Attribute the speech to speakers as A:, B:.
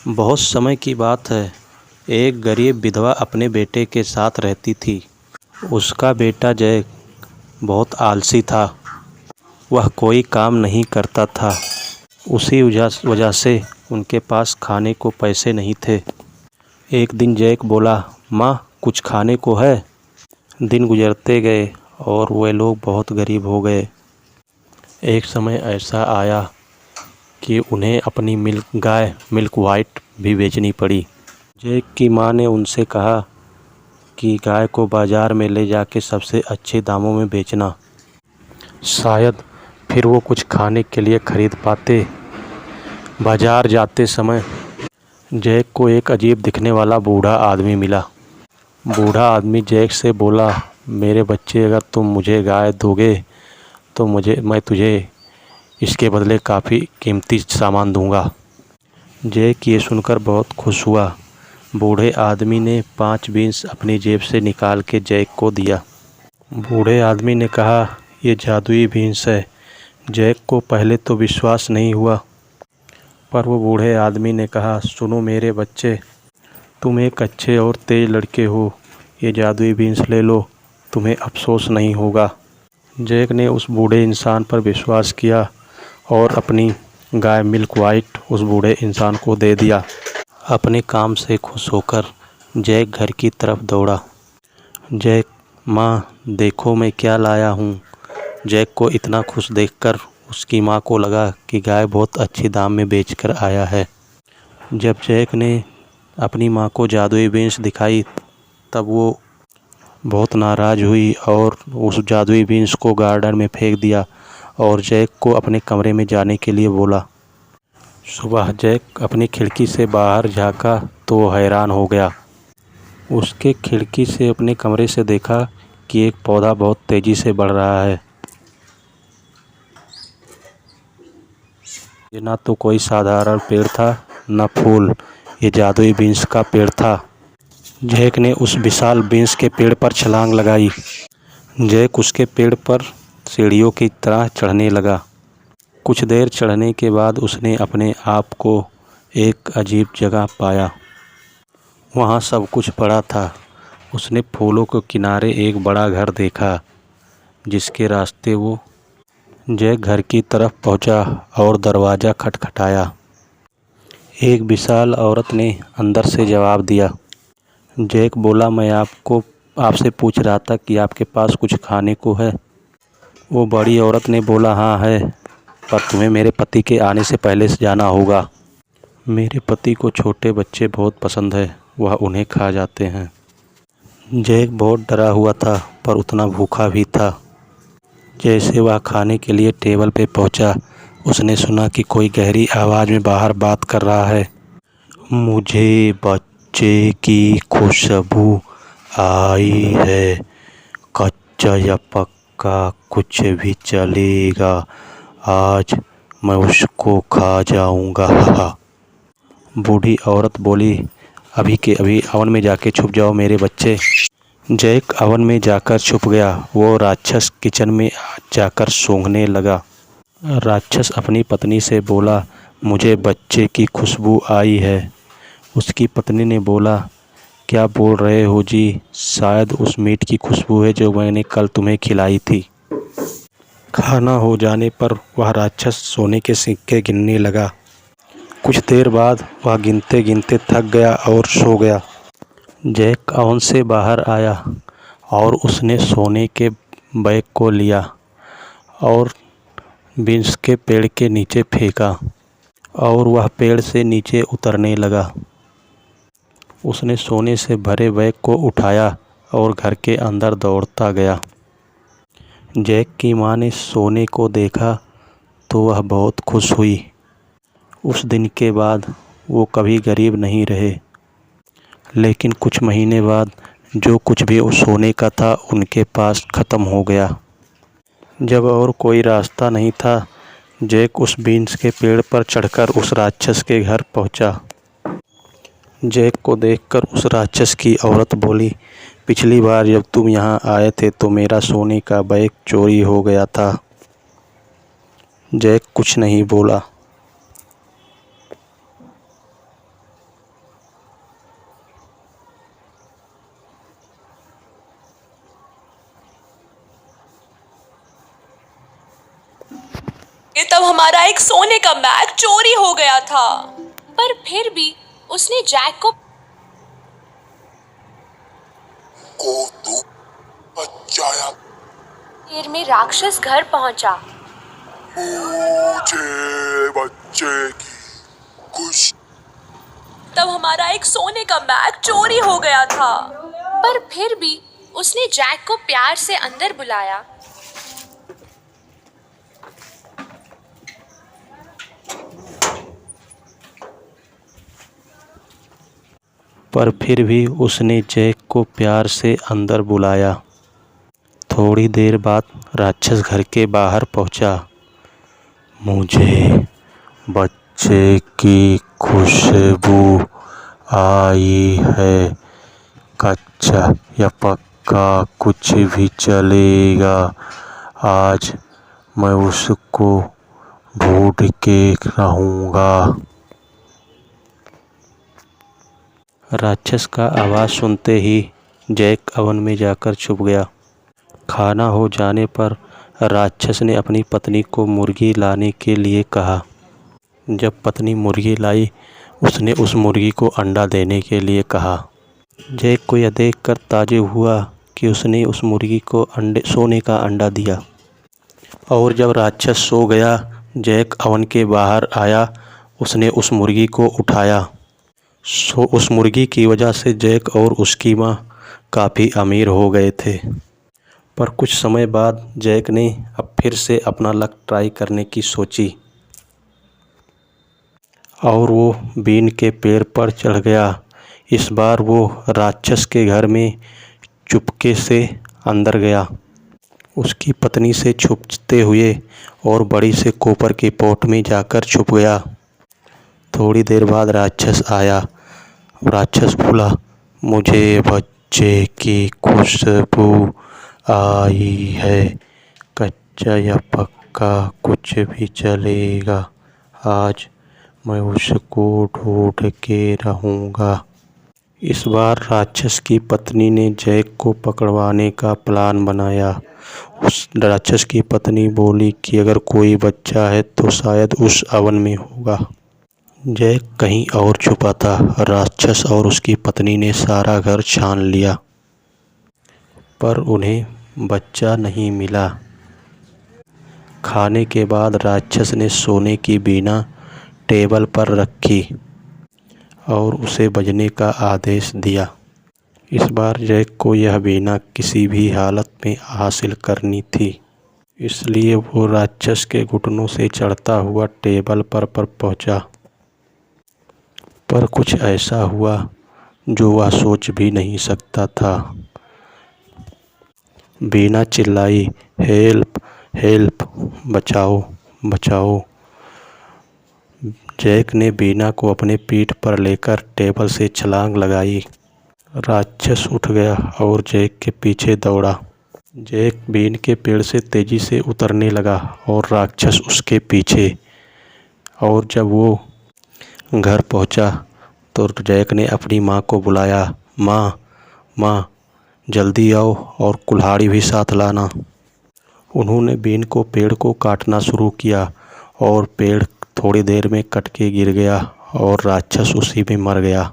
A: बहुत समय की बात है। एक गरीब विधवा अपने बेटे के साथ रहती थी। उसका बेटा जैक बहुत आलसी था। वह कोई काम नहीं करता था। उसी वजह से उनके पास खाने को पैसे नहीं थे। एक दिन जैक बोला, माँ कुछ खाने को है? दिन गुजरते गए और वे लोग बहुत गरीब हो गए। एक समय ऐसा आया कि उन्हें अपनी गाय मिल्क वाइट भी बेचनी पड़ी। जैक की माँ ने उनसे कहा कि गाय को बाज़ार में ले जाके सबसे अच्छे दामों में बेचना, शायद फिर वो कुछ खाने के लिए खरीद पाते। बाज़ार जाते समय जैक को एक अजीब दिखने वाला बूढ़ा आदमी मिला। बूढ़ा आदमी जैक से बोला, मेरे बच्चे, अगर तुम मुझे गाय दोगे तो मैं तुझे इसके बदले काफ़ी कीमती सामान दूंगा। जैक ये सुनकर बहुत खुश हुआ। बूढ़े आदमी ने 5 बीन्स अपनी जेब से निकाल के जैक को दिया। बूढ़े आदमी ने कहा, ये जादुई बीन्स है। जैक को पहले तो विश्वास नहीं हुआ, पर वो बूढ़े आदमी ने कहा, सुनो मेरे बच्चे, तुम एक अच्छे और तेज लड़के हो। ये जादुई बीन्स ले लो, तुम्हें अफसोस नहीं होगा। जैक ने उस बूढ़े इंसान पर विश्वास किया और अपनी गाय मिल्क वाइट उस बूढ़े इंसान को दे दिया। अपने काम से खुश होकर जैक घर की तरफ दौड़ा। जैक, माँ देखो मैं क्या लाया हूँ। जैक को इतना खुश देखकर उसकी माँ को लगा कि गाय बहुत अच्छे दाम में बेचकर आया है। जब जैक ने अपनी माँ को जादुई बीन्स दिखाई तब वो बहुत नाराज़ हुई और उस जादुई बीन्स को गार्डन में फेंक दिया और जैक को अपने कमरे में जाने के लिए बोला। सुबह जैक अपनी खिड़की से बाहर झाँका तो वो हैरान हो गया। उसके खिड़की से अपने कमरे से देखा कि एक पौधा बहुत तेज़ी से बढ़ रहा है। ये ना तो कोई साधारण पेड़ था, न फूल, ये जादुई बीन्स का पेड़ था। जैक ने उस विशाल बीन्स के पेड़ पर छलांग लगाई। जैक उसके पेड़ पर सीढ़ियों की तरह चढ़ने लगा। कुछ देर चढ़ने के बाद उसने अपने आप को एक अजीब जगह पाया। वहाँ सब कुछ बड़ा था। उसने फूलों के किनारे एक बड़ा घर देखा, जिसके रास्ते वो जैक घर की तरफ पहुँचा और दरवाज़ा खटखटाया। एक विशाल औरत ने अंदर से जवाब दिया। जैक बोला, मैं आपसे पूछ रहा था कि आपके पास कुछ खाने को है? वो बड़ी औरत ने बोला, हाँ है, पर तुम्हें मेरे पति के आने से पहले से जाना होगा। मेरे पति को छोटे बच्चे बहुत पसंद है, वह उन्हें खा जाते हैं। जैक बहुत डरा हुआ था पर उतना भूखा भी था। जैसे वह खाने के लिए टेबल पे पहुंचा, उसने सुना कि कोई गहरी आवाज़ में बाहर बात कर रहा है। मुझे बच्चे की खुशबू आई है, कच्चा या पक्का कुछ भी चलेगा, आज मैं उसको खा जाऊंगा। बूढ़ी औरत बोली, अभी के अभी अवन में जाके छुप जाओ मेरे बच्चे। जैक अवन में जाकर छुप गया। वो राक्षस किचन में जाकर सूंघने लगा। राक्षस अपनी पत्नी से बोला, मुझे बच्चे की खुशबू आई है। उसकी पत्नी ने बोला, क्या बोल रहे हो जी, शायद उस मीट की खुशबू है जो मैंने कल तुम्हें खिलाई थी। खाना हो जाने पर वह राक्षस सोने के सिक्के गिनने लगा। कुछ देर बाद वह गिनते गिनते थक गया और सो गया। जैक अवन से बाहर आया और उसने सोने के बैग को लिया और बीन्स के पेड़ के नीचे फेंका और वह पेड़ से नीचे उतरने लगा। उसने सोने से भरे बैग को उठाया और घर के अंदर दौड़ता गया। जैक की माँ ने सोने को देखा तो वह बहुत खुश हुई। उस दिन के बाद वो कभी गरीब नहीं रहे। लेकिन कुछ महीने बाद जो कुछ भी उस सोने का था उनके पास ख़त्म हो गया। जब और कोई रास्ता नहीं था, जैक उस बीन्स के पेड़ पर चढ़कर उस राक्षस के घर पहुंचा। जैक को देखकर उस राक्षस की औरत बोली, पिछली बार जब तुम यहाँ आए थे तो मेरा सोने का बैग चोरी हो गया था। जैक कुछ नहीं बोला।
B: तब हमारा एक सोने का बैग चोरी हो गया था, पर फिर भी उसने जैक को
C: तो बचाया।
B: देर में राक्षस घर पहुंचा।
C: मुझे बच्चे की खुश।
B: तब हमारा एक सोने का बैग चोरी हो गया था, पर फिर भी उसने जैक को प्यार से अंदर बुलाया।
A: पर फिर भी उसने जैक को प्यार से अंदर बुलाया। थोड़ी देर बाद राक्षस घर के बाहर पहुंचा। मुझे बच्चे की खुशबू आई है, कच्चा या पक्का कुछ भी चलेगा। आज मैं उसको ढूंढ के रहूँगा। राक्षस का आवाज़ सुनते ही जैक ओवन में जाकर छुप गया। खाना हो जाने पर राक्षस ने अपनी पत्नी को मुर्गी लाने के लिए कहा। जब पत्नी मुर्गी लाई, उसने उस मुर्गी को अंडा देने के लिए कहा। जैक को यह देखकर ताज्जुब हुआ कि उसने उस मुर्गी को सोने का अंडा दिया। और जब राक्षस सो गया, जैक ओवन के बाहर आया। उसने उस मुर्गी को उठाया। उस मुर्गी की वजह से जैक और उसकी माँ काफ़ी अमीर हो गए थे। पर कुछ समय बाद जैक ने अब फिर से अपना लक ट्राई करने की सोची और वो बीन के पेड़ पर चढ़ गया। इस बार वो राक्षस के घर में चुपके से अंदर गया, उसकी पत्नी से छुपते हुए, और बड़ी से कोपर के पॉट में जाकर छुप गया। थोड़ी देर बाद राक्षस आया। राक्षस बोला, मुझे बच्चे की खुशबू आई है, कच्चा या पक्का कुछ भी चलेगा। आज मैं उसको ढूंढ के रहूँगा। इस बार राक्षस की पत्नी ने जैक को पकड़वाने का प्लान बनाया। उस राक्षस की पत्नी बोली कि अगर कोई बच्चा है तो शायद उस ओवन में होगा। जैक कहीं और छुपा था। राक्षस और उसकी पत्नी ने सारा घर छान लिया, पर उन्हें बच्चा नहीं मिला। खाने के बाद राक्षस ने सोने की वीणा टेबल पर रखी और उसे बजने का आदेश दिया। इस बार जैक को यह वीणा किसी भी हालत में हासिल करनी थी, इसलिए वो राक्षस के घुटनों से चढ़ता हुआ टेबल पर पहुंचा। पर कुछ ऐसा हुआ जो वह सोच भी नहीं सकता था। वीणा चिल्लाई, हेल्प हेल्प, बचाओ बचाओ। जैक ने वीणा को अपने पीठ पर लेकर टेबल से छलांग लगाई। राक्षस उठ गया और जैक के पीछे दौड़ा। जैक बीन के पेड़ से तेजी से उतरने लगा और राक्षस उसके पीछे। और जब वो घर पहुंचा तो जैक ने अपनी माँ को बुलाया। माँ माँ, जल्दी आओ और कुल्हाड़ी भी साथ लाना। उन्होंने बीन को पेड़ को काटना शुरू किया और पेड़ थोड़ी देर में कट के गिर गया और राक्षस उसी में मर गया।